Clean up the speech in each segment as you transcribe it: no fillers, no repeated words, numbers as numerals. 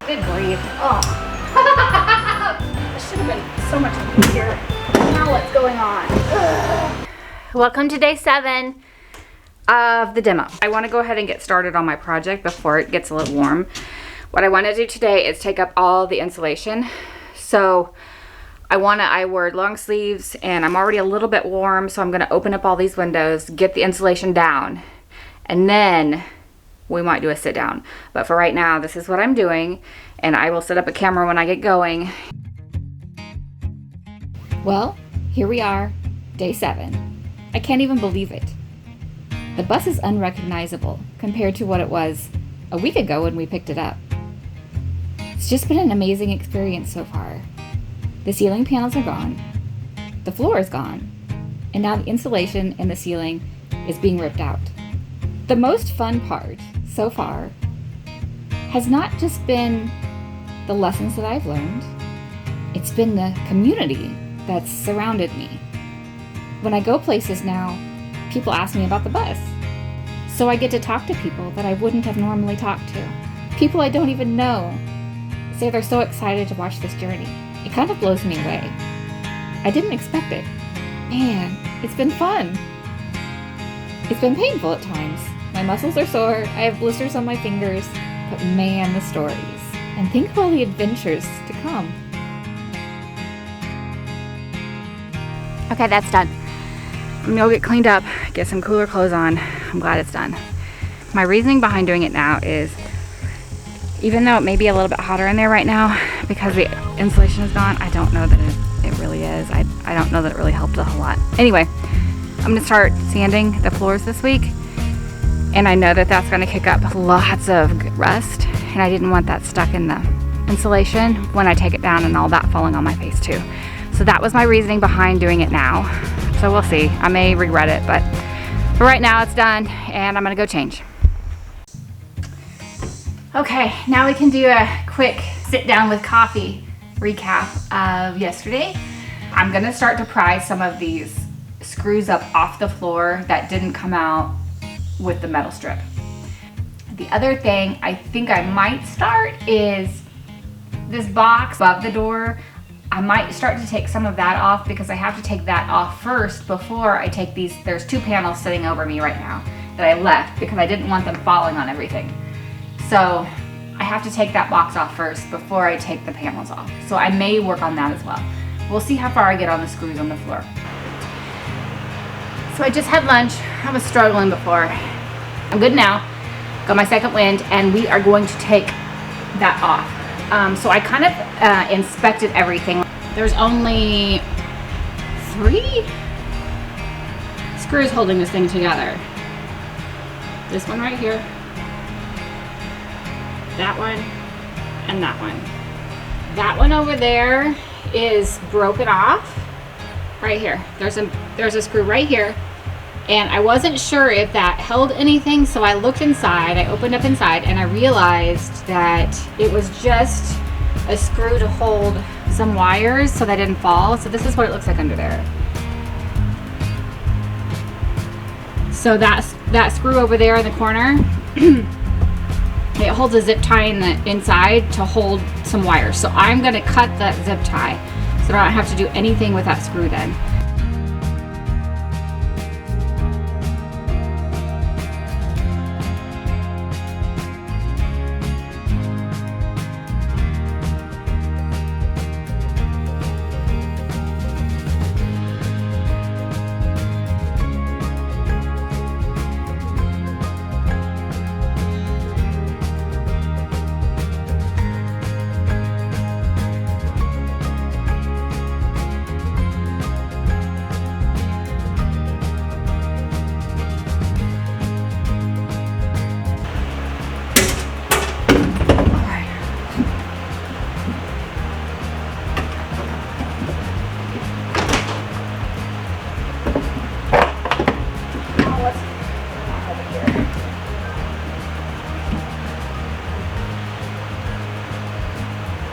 Good grief. Oh. This should have been so much easier. Now what's going on? Ugh. Welcome to day 7 of the demo. I want to go ahead and get started on my project before it gets a little warm. What I want to do today is take up all the insulation. So I wore long sleeves and I'm already a little bit warm, so I'm going to open up all these windows, get the insulation down, and then we might do a sit down. But for right now, this is what I'm doing, and I will set up a camera when I get going. Well, here we are, day 7. I can't even believe it. The bus is unrecognizable compared to what it was a week ago when we picked it up. It's just been an amazing experience so far. The ceiling panels are gone, the floor is gone, and now the insulation in the ceiling is being ripped out. The most fun part so far has not just been the lessons that I've learned, it's been the community that's surrounded me. When I go places now, people ask me about the bus. So I get to talk to people that I wouldn't have normally talked to. People I don't even know say they're so excited to watch this journey. It kind of blows me away. I didn't expect it. Man, it's been fun. It's been painful at times. My muscles are sore, I have blisters on my fingers, but man, the stories. And think of all the adventures to come. Okay, that's done. I'm gonna go get cleaned up, get some cooler clothes on. I'm glad it's done. My reasoning behind doing it now is, even though it may be a little bit hotter in there right now because the insulation is gone, I don't know that it really is. I don't know that it really helped a whole lot. Anyway, I'm gonna start sanding the floors this week, and I know that that's gonna kick up lots of rust, and I didn't want that stuck in the insulation when I take it down and all that falling on my face too. So that was my reasoning behind doing it now. So we'll see. I may regret it, but for right now it's done, and I'm gonna go change. Okay, now we can do a quick sit down with coffee recap of yesterday. I'm gonna start to pry some of these screws up off the floor that didn't come out with the metal strip. The other thing I think I might start is this box above the door. I might start to take some of that off because I have to take that off first before I take these. There's 2 panels sitting over me right now that I left because I didn't want them falling on everything. So I have to take that box off first before I take the panels off. So I may work on that as well. We'll see how far I get on the screws on the floor. So I just had lunch. I was struggling before. I'm good now. Got my second wind, and we are going to take that off. So I kind of inspected everything. There's only 3 screws holding this thing together. This one right here, that one, and that one. That one over there is broken off right here. There's a screw right here, and I wasn't sure if that held anything, so I looked inside. I opened up inside and I realized that it was just a screw to hold some wires so they didn't fall. So this is what it looks like under there. So that screw over there in the corner, it holds a zip tie in the inside to hold some wires. So I'm gonna cut that zip tie so I don't have to do anything with that screw then.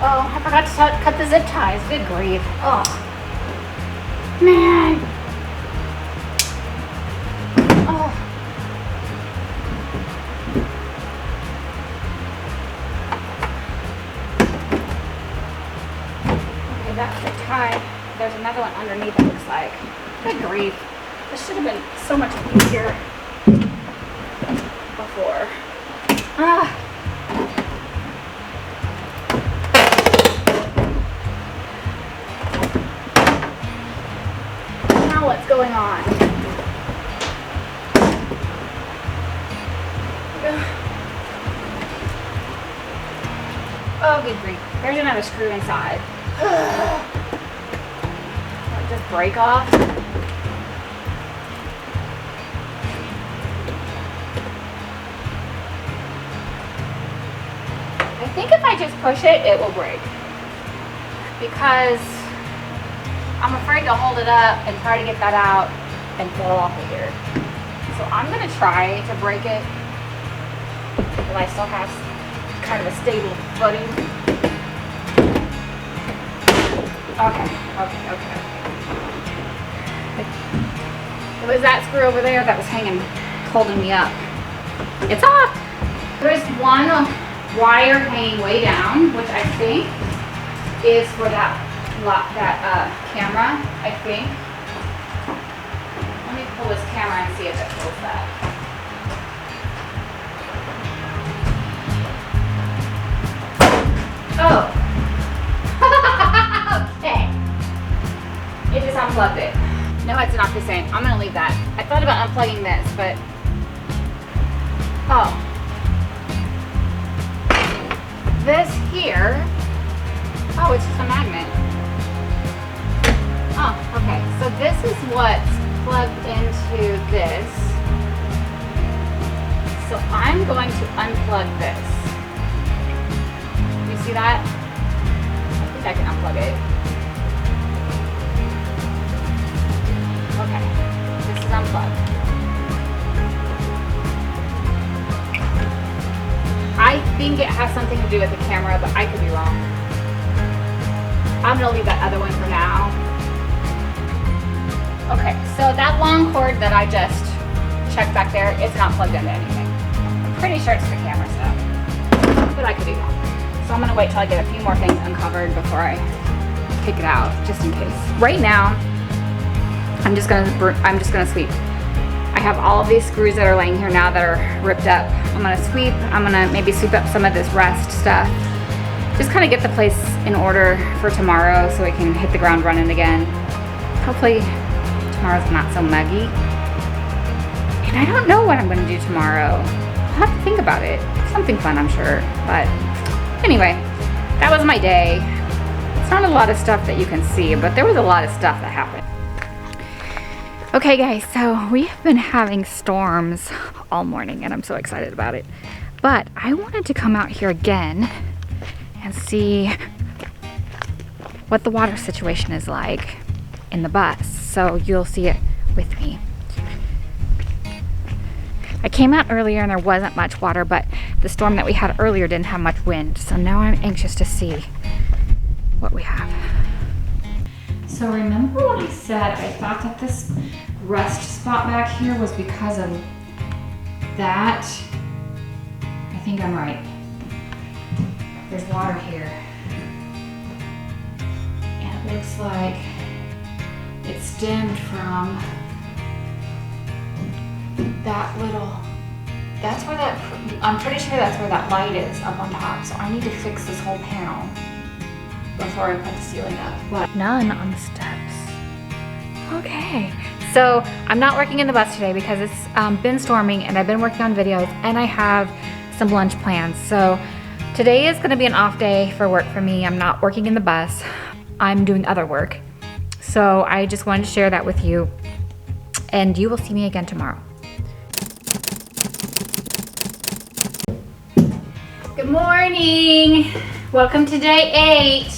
Oh, I forgot to cut the zip ties. Good grief. Oh, man. Oh. another one underneath, it looks like. Good grief. This should have been so much easier before. Now what's going on? Oh, good grief. There's another screw inside. Will it just break off? I think if I just push it, it will break. Because I'm afraid to hold it up and try to get that out and pull it off of here. So I'm going to try to break it, but I still have kind of a stable footing. Okay. It was that screw over there that was holding me up. It's off. There's one wire hanging way down, which I think is for that camera, I think. Let me pull this camera and see if it pulls that. Oh. Okay. It just unplugged it. No, it's not the same. I'm gonna leave that. I thought about unplugging this, but oh. This here, oh, it's just a magnet. Oh, okay. So this is what's plugged into this. So I'm going to unplug this. You see that? I think I can unplug it. Okay, this is unplugged. I think it has something to do with the camera, but I could be wrong. I'm gonna leave that other one for now. Okay, so that long cord that I just checked back there, it's not plugged into anything. I'm pretty sure it's the camera stuff, but I could be wrong. So I'm gonna wait till I get a few more things uncovered before I take it out, just in case. Right now, I'm just gonna sweep. I have all of these screws that are laying here now that are ripped up. I'm gonna sweep. I'm gonna maybe sweep up some of this rust stuff. Just kind of get the place in order for tomorrow so we can hit the ground running again. Hopefully tomorrow's not so muggy. And I don't know what I'm gonna do tomorrow. I'll have to think about it. Something fun, I'm sure. But anyway, that was my day. It's not a lot of stuff that you can see, but there was a lot of stuff that happened. Okay guys, so we've been having storms all morning and I'm so excited about it. But I wanted to come out here again and see what the water situation is like in the bus. So you'll see it with me. I came out earlier and there wasn't much water, but the storm that we had earlier didn't have much wind. So now I'm anxious to see what we have. So remember what I said, I thought that this rust spot back here was because of that. I think I'm right. There's water here. And it looks like it stemmed from that little, that's where that, I'm pretty sure that's where that light is up on top. So I need to fix this whole panel before I put the ceiling up. But none on the steps. Okay, so I'm not working in the bus today because it's been storming and I've been working on videos and I have some lunch plans. So today is gonna be an off day for work for me. I'm not working in the bus. I'm doing other work. So I just wanted to share that with you and you will see me again tomorrow. Good morning. Welcome to day 8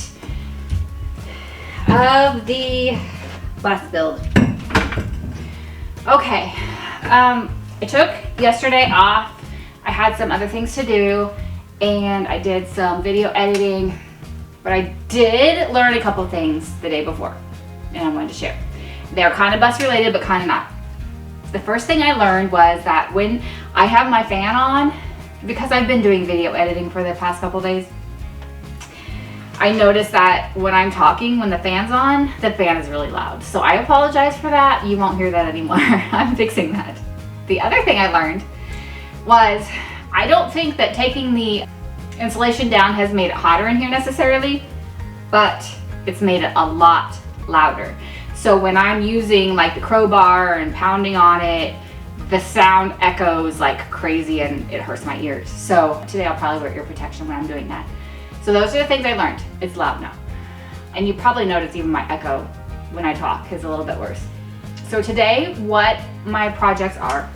of the bus build. Okay, I took yesterday off. I had some other things to do and I did some video editing, but I did learn a couple things the day before and I wanted to share. They're kind of bus related, but kind of not. The first thing I learned was that when I have my fan on, because I've been doing video editing for the past couple days, I noticed that when I'm talking, when the fan's on, the fan is really loud. So I apologize for that. You won't hear that anymore. I'm fixing that. The other thing I learned was I don't think that taking the insulation down has made it hotter in here necessarily, but it's made it a lot louder. So when I'm using like the crowbar and pounding on it, the sound echoes like crazy and it hurts my ears. So today I'll probably wear ear protection when I'm doing that. So those are the things I learned. It's loud now. And you probably notice even my echo when I talk is a little bit worse. So today, what my projects are,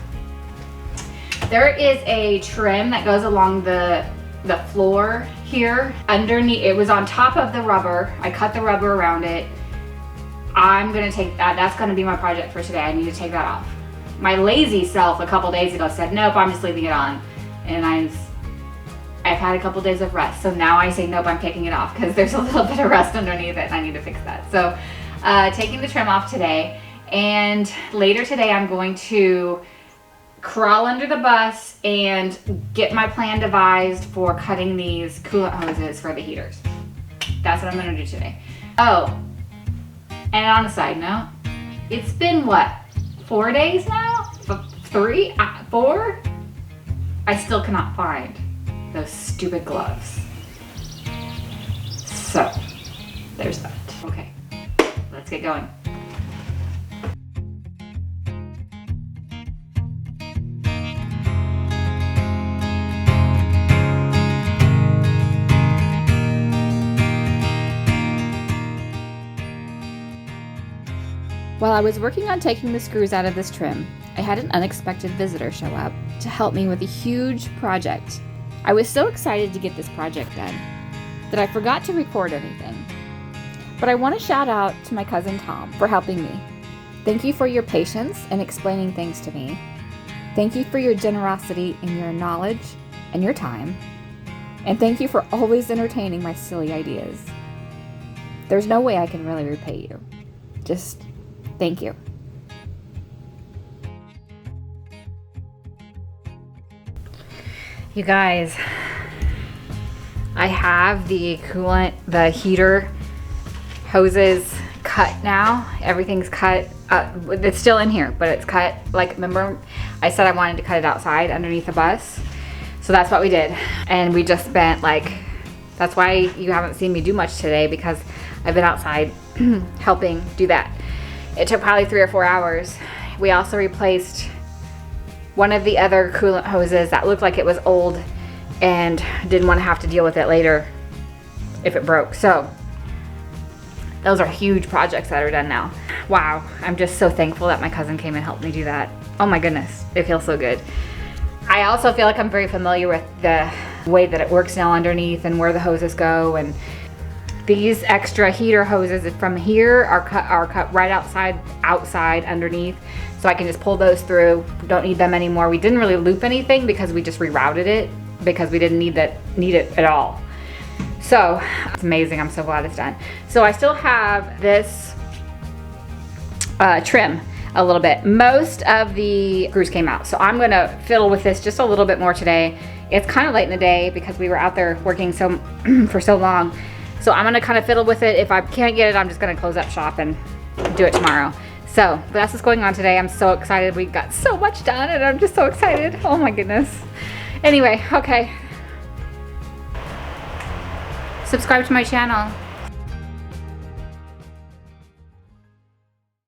there is a trim that goes along the floor here. Underneath, it was on top of the rubber. I cut the rubber around it. I'm gonna take that, that's gonna be my project for today. I need to take that off. My lazy self a couple days ago said, nope, I'm just leaving it on. And I've had a couple days of rest. So now I say, nope, I'm taking it off because there's a little bit of rust underneath it and I need to fix that. So taking the trim off today, and later today I'm going to crawl under the bus and get my plan devised for cutting these coolant hoses for the heaters. That's what I'm gonna do today. Oh, and on a side note, it's been what, 4 days now? 3, 4? I still cannot find those stupid gloves. So, there's that. Okay, let's get going. While I was working on taking the screws out of this trim, I had an unexpected visitor show up to help me with a huge project. I was so excited to get this project done that I forgot to record anything. But I want to shout out to my cousin Tom for helping me. Thank you for your patience in explaining things to me. Thank you for your generosity in your knowledge and your time. And thank you for always entertaining my silly ideas. There's no way I can really repay you. Just thank you. You guys, I have the coolant, the heater hoses cut now. Everything's cut. It's still in here, but it's cut. Like, remember I said I wanted to cut it outside underneath the bus? So that's what we did. And we just spent like, that's why you haven't seen me do much today, because I've been outside helping do that. It took probably 3 or 4 hours. We also replaced one of the other coolant hoses that looked like it was old and didn't want to have to deal with it later if it broke. So those are huge projects that are done now. Wow, I'm just so thankful that my cousin came and helped me do that. Oh my goodness, it feels so good. I also feel like I'm very familiar with the way that it works now underneath and where the hoses go, and these extra heater hoses from here are cut right outside underneath, so I can just pull those through. Don't need them anymore. We didn't really loop anything because we just rerouted it because we didn't need it at all. So it's amazing. I'm so glad it's done. So I still have this trim a little bit. Most of the screws came out, so I'm gonna fiddle with this just a little bit more today. It's kind of late in the day because we were out there working for so long. So I'm gonna kind of fiddle with it. If I can't get it, I'm just gonna close up shop and do it tomorrow. So that's what's going on today. I'm so excited. We got so much done and I'm just so excited. Oh my goodness. Anyway, okay. Subscribe to my channel.